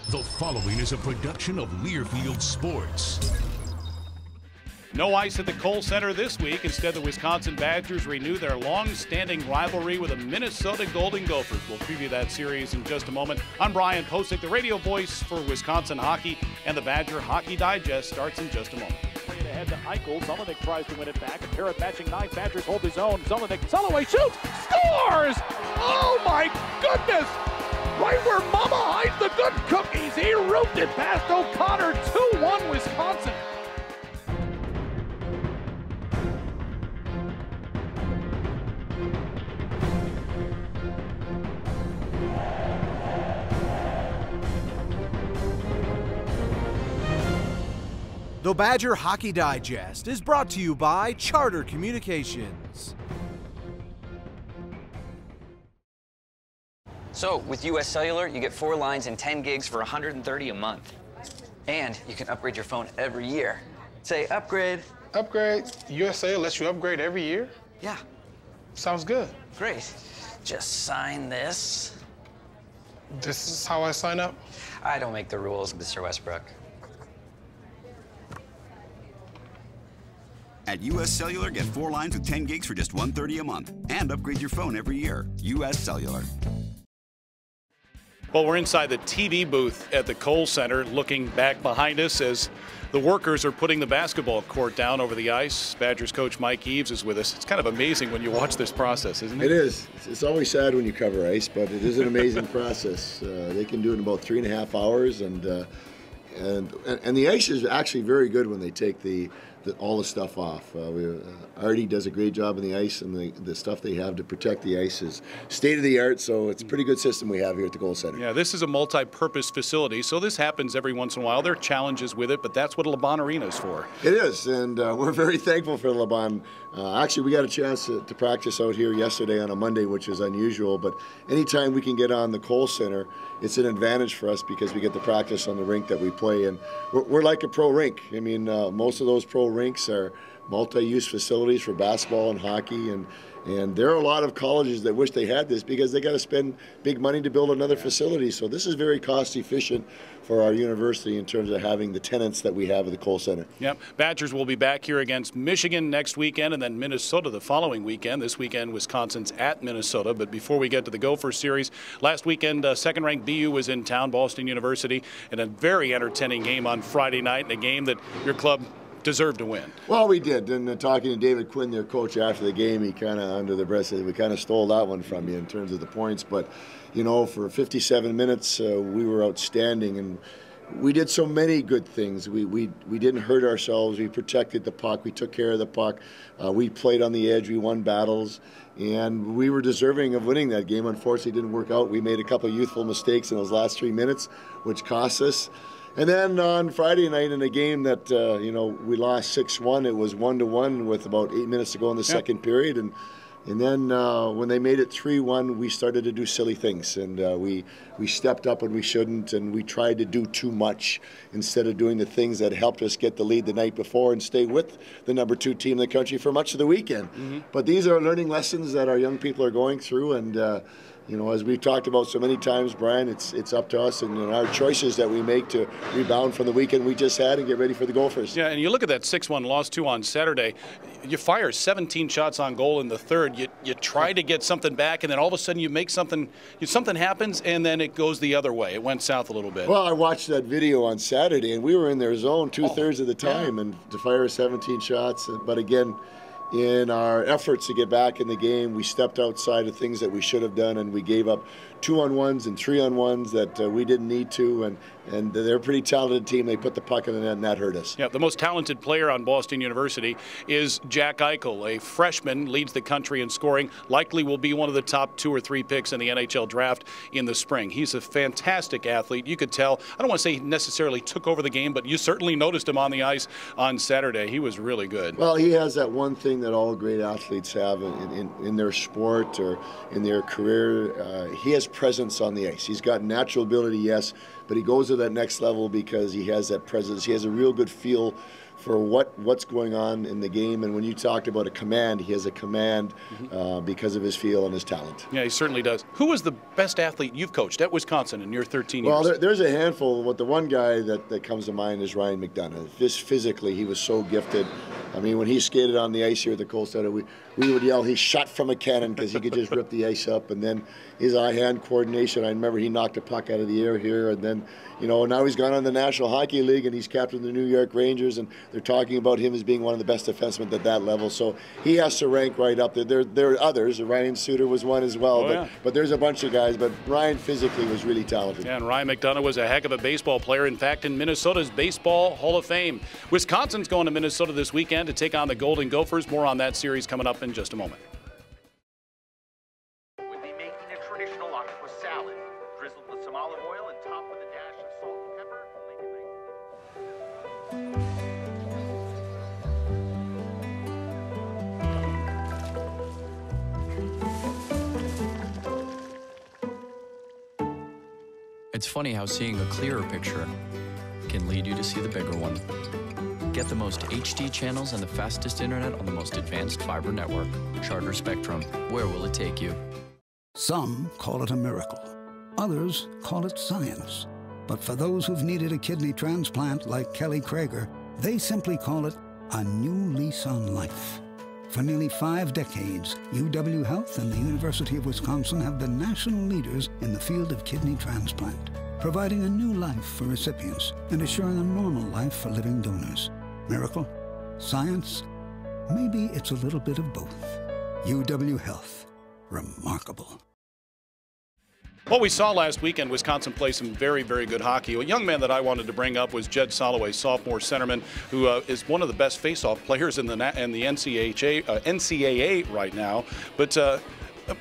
The following is a production of Learfield Sports. No ice at the Kohl Center this week. Instead, the Wisconsin Badgers renew their long-standing rivalry with the Minnesota Golden Gophers. We'll preview that series in just a moment. I'm Brian Posick, the radio voice for Wisconsin hockey, and the Badger Hockey Digest starts in just a moment. Bring it ahead to Eichel. Zelenik tries to win it back. A pair of matching nine. Badgers hold his own. Zelenik, Soloway shoots, scores! Oh my goodness! Right where Mama hides the good cookies. He roofed it past O'Connor. 2-1 Wisconsin. The Badger Hockey Digest is brought to you by Charter Communications. So, with US Cellular, you get 4 lines and 10 gigs for $130 a month. And you can upgrade your phone every year. Say, upgrade. Upgrade? US Cellular lets you upgrade every year? Yeah. Sounds good. Great. Just sign this. This is how I sign up? I don't make the rules, Mr. Westbrook. At US Cellular, get 4 lines with 10 gigs for just $130 a month. And upgrade your phone every year. US Cellular. Well, we're inside the TV booth at the Kohl Center, looking back behind us as the workers are putting the basketball court down over the ice. Badgers coach Mike Eaves is with us. It's kind of amazing when you watch this process, isn't it? It is. It's always sad when you cover ice, but it is an amazing process. They can do it in about 3.5 hours, and the ice is actually very good when they take all the stuff off. Artie does a great job on the ice, and the stuff they have to protect the ice is state-of-the-art, so it's a pretty good system we have here at the Kohl Center. Yeah, this is a multi-purpose facility, so this happens every once in a while. There are challenges with it, but that's what LeBon Arena is for. It is, and we're very thankful for LeBon. Actually, we got a chance to practice out here yesterday on a Monday, which is unusual, but anytime we can get on the Kohl Center, it's an advantage for us because we get to practice on the rink that we play, and we're like a pro rink. I mean, most of those pro rinks are multi-use facilities for basketball and hockey, and there are a lot of colleges that wish they had this because they got to spend big money to build another facility. So this is very cost efficient for our university in terms of having the tenants that we have at the Kohl Center. Yep. Badgers will be back here against Michigan next weekend and then Minnesota the following weekend. This weekend, Wisconsin's at Minnesota. But before we get to the Gopher series, last weekend, second-ranked BU was in town, Boston University, in a very entertaining game on Friday night, and a game that your club deserved to win. Well, we did. And talking to David Quinn, their coach, after the game, he kind of, under the breath, said, we kind of stole that one from you in terms of the points. But, you know, for 57 minutes, we were outstanding. And we did so many good things. We didn't hurt ourselves. We protected the puck. We took care of the puck. We played on the edge. We won battles. And we were deserving of winning that game. Unfortunately, it didn't work out. We made a couple of youthful mistakes in those last 3 minutes, which cost us. And then on Friday night in a game that, you know, we lost 6-1, it was 1-1 with about 8 minutes to go in the second period. And then when they made it 3-1, we started to do silly things. And we stepped up when we shouldn't, and we tried to do too much instead of doing the things that helped us get the lead the night before and stay with the #2 team in the country for much of the weekend. Mm-hmm. But these are learning lessons that our young people are going through, and you know, as we've talked about so many times, Brian, it's up to us and our choices that we make to rebound from the weekend we just had and get ready for the Gophers. Yeah, and you look at that 6-1 loss, 2 on Saturday. You fire 17 shots on goal in the third. You try to get something back, and then all of a sudden you make something happens, and then it goes the other way. It went south a little bit. Well, I watched that video on Saturday, and we were in their zone 2/3 of the time, and to fire 17 shots. But again, in our efforts to get back in the game, we stepped outside of things that we should have done, and we gave up 2-on-1s and 3-on-1s that we didn't need to, and they're a pretty talented team. They put the puck in the net, and that hurt us. Yeah, the most talented player on Boston University is Jack Eichel, a freshman, leads the country in scoring, likely will be one of the top 2 or 3 picks in the NHL draft in the spring. He's a fantastic athlete. You could tell, I don't want to say he necessarily took over the game, but you certainly noticed him on the ice on Saturday. He was really good. Well, he has that one thing thing that all great athletes have in their sport or in their career. He has presence on the ice. He's got natural ability, yes, but he goes to that next level because he has that presence. He has a real good feel for what's going on in the game. And when you talked about a command, he has a command because of his feel and his talent. Yeah, he certainly does. Who was the best athlete you've coached at Wisconsin in your 13 years? Well, there's a handful. But the one guy that comes to mind is Ryan McDonough. Just physically, he was so gifted. I mean, when he skated on the ice here at the Cold Center, we would yell, he shot from a cannon, because he could just rip the ice up. And then his eye-hand coordination, I remember he knocked a puck out of the air here. And then, now he's gone on the National Hockey League, and he's captain of the New York Rangers, and they're talking about him as being one of the best defensemen at that level. So he has to rank right up there. There are others. Ryan Suter was one as well. But there's a bunch of guys. But Ryan physically was really talented. Yeah, and Ryan McDonough was a heck of a baseball player. In fact, in Minnesota's Baseball Hall of Fame. Wisconsin's going to Minnesota this weekend to take on the Golden Gophers. More on that series coming up in just a moment. We'll be making a traditional octopus salad, drizzled with some olive oil and topped with a dash of salt and pepper. It's funny how seeing a clearer picture can lead you to see the bigger one. Get the most HD channels and the fastest internet on the most advanced fiber network. Charter Spectrum. Where will it take you? Some call it a miracle. Others call it science. But for those who've needed a kidney transplant like Kelly Krager, they simply call it a new lease on life. For nearly 5 decades, UW Health and the University of Wisconsin have been national leaders in the field of kidney transplant, providing a new life for recipients and assuring a normal life for living donors. Miracle? Science? Maybe it's a little bit of both. UW Health. Remarkable. What we saw last weekend, Wisconsin play some very, very good hockey. A young man that I wanted to bring up was Jed Soloway, sophomore centerman, who is one of the best face-off players in the NCAA right now. But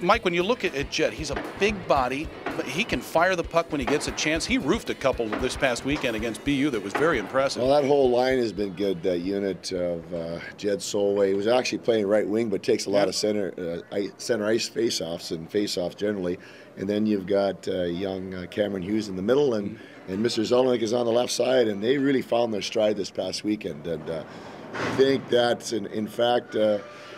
Mike, when you look at Jed, he's a big body, but he can fire the puck when he gets a chance. He roofed a couple this past weekend against BU that was very impressive. Well, that whole line has been good, that unit of Jed Soloway. He was actually playing right wing, but takes a lot of center ice face-offs and face-offs generally. And then you've got young Cameron Hughes in the middle, and Mr. Zelenik is on the left side, and they really found their stride this past weekend. And I think that's, in fact,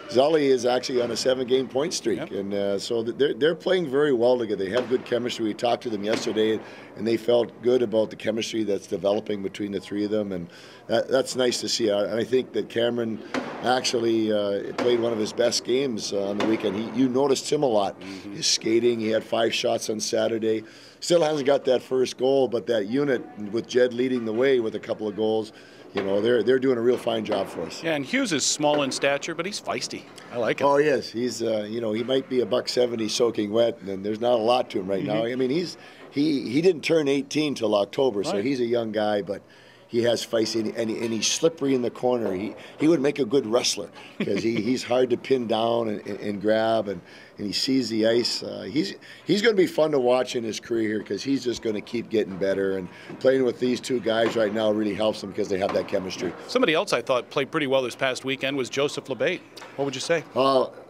Zully is actually on a 7-game point streak, and so they're playing very well together. They have good chemistry. We talked to them yesterday, and they felt good about the chemistry that's developing between the three of them, and that's nice to see. And I think that Cameron actually played one of his best games on the weekend. You noticed him a lot. His skating, he had 5 shots on Saturday. Still hasn't got that first goal, but that unit with Jed leading the way with a couple of goals, they're doing a real fine job for us. Yeah, and Hughes is small in stature, but he's feisty. I like him. Oh, yes. He's, he might be $170 soaking wet, and there's not a lot to him right now. I mean, he didn't turn 18 till October, so he's a young guy, but he has feisty, and he's slippery in the corner. He would make a good wrestler, because he's hard to pin down and grab, and he sees the ice. He's going to be fun to watch in his career here, because he's just going to keep getting better. And playing with these two guys right now really helps them, because they have that chemistry. Somebody else I thought played pretty well this past weekend was Joseph Labate. What would you say?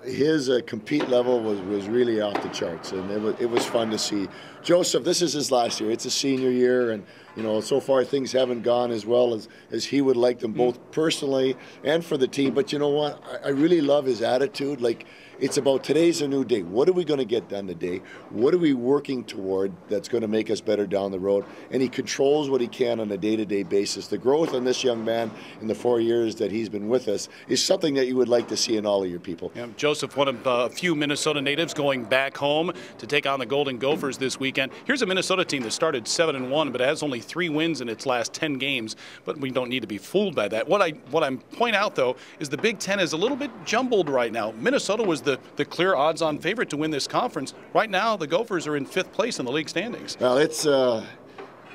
His compete level was really off the charts, and it was fun to see. Joseph, this is his last year. It's a senior year, and so far things haven't gone as well as he would like them, both personally and for the team. But you know what? I really love his attitude. Like, it's about today's a new day. What are we going to get done today? What are we working toward that's going to make us better down the road? And he controls what he can on a day-to-day basis. The growth in this young man in the 4 years that he's been with us is something that you would like to see in all of your people. Yeah, Joseph, one of a few Minnesota natives going back home to take on the Golden Gophers this weekend. Here's a Minnesota team that started 7-1, but has only 3 wins in its last 10 games. But we don't need to be fooled by that. What I'm point out, though, is the Big Ten is a little bit jumbled right now. Minnesota was the clear odds-on favorite to win this conference. Right now, the Gophers are in 5th place in the league standings. Well, it's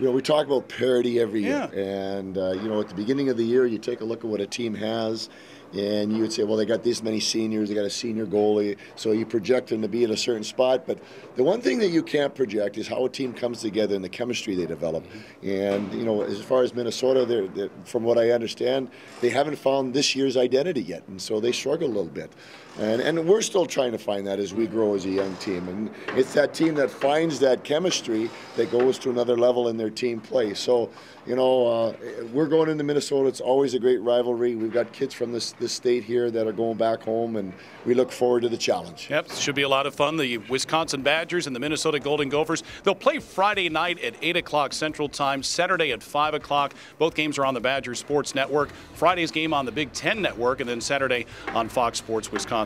we talk about parity every year, and at the beginning of the year, you take a look at what a team has, and you would say, well, they got this many seniors, they got a senior goalie, so you project them to be in a certain spot. But the one thing that you can't project is how a team comes together and the chemistry they develop. And, you know, as far as Minnesota, they're, from what I understand, they haven't found this year's identity yet, and so they struggle a little bit. And we're still trying to find that as we grow as a young team. And it's that team that finds that chemistry that goes to another level in their team play. So, you know, we're going into Minnesota. It's always a great rivalry. We've got kids from this state here that are going back home, and we look forward to the challenge. Yep, should be a lot of fun. The Wisconsin Badgers and the Minnesota Golden Gophers. They'll play Friday night at 8 o'clock Central Time, Saturday at 5 o'clock. Both games are on the Badgers Sports Network. Friday's game on the Big Ten Network, and then Saturday on Fox Sports Wisconsin.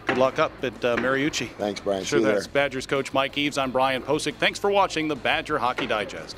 Good luck up at Mariucci. Thanks, Brian. Sure, that's Badgers coach Mike Eaves. I'm Brian Posick. Thanks for watching the Badger Hockey Digest.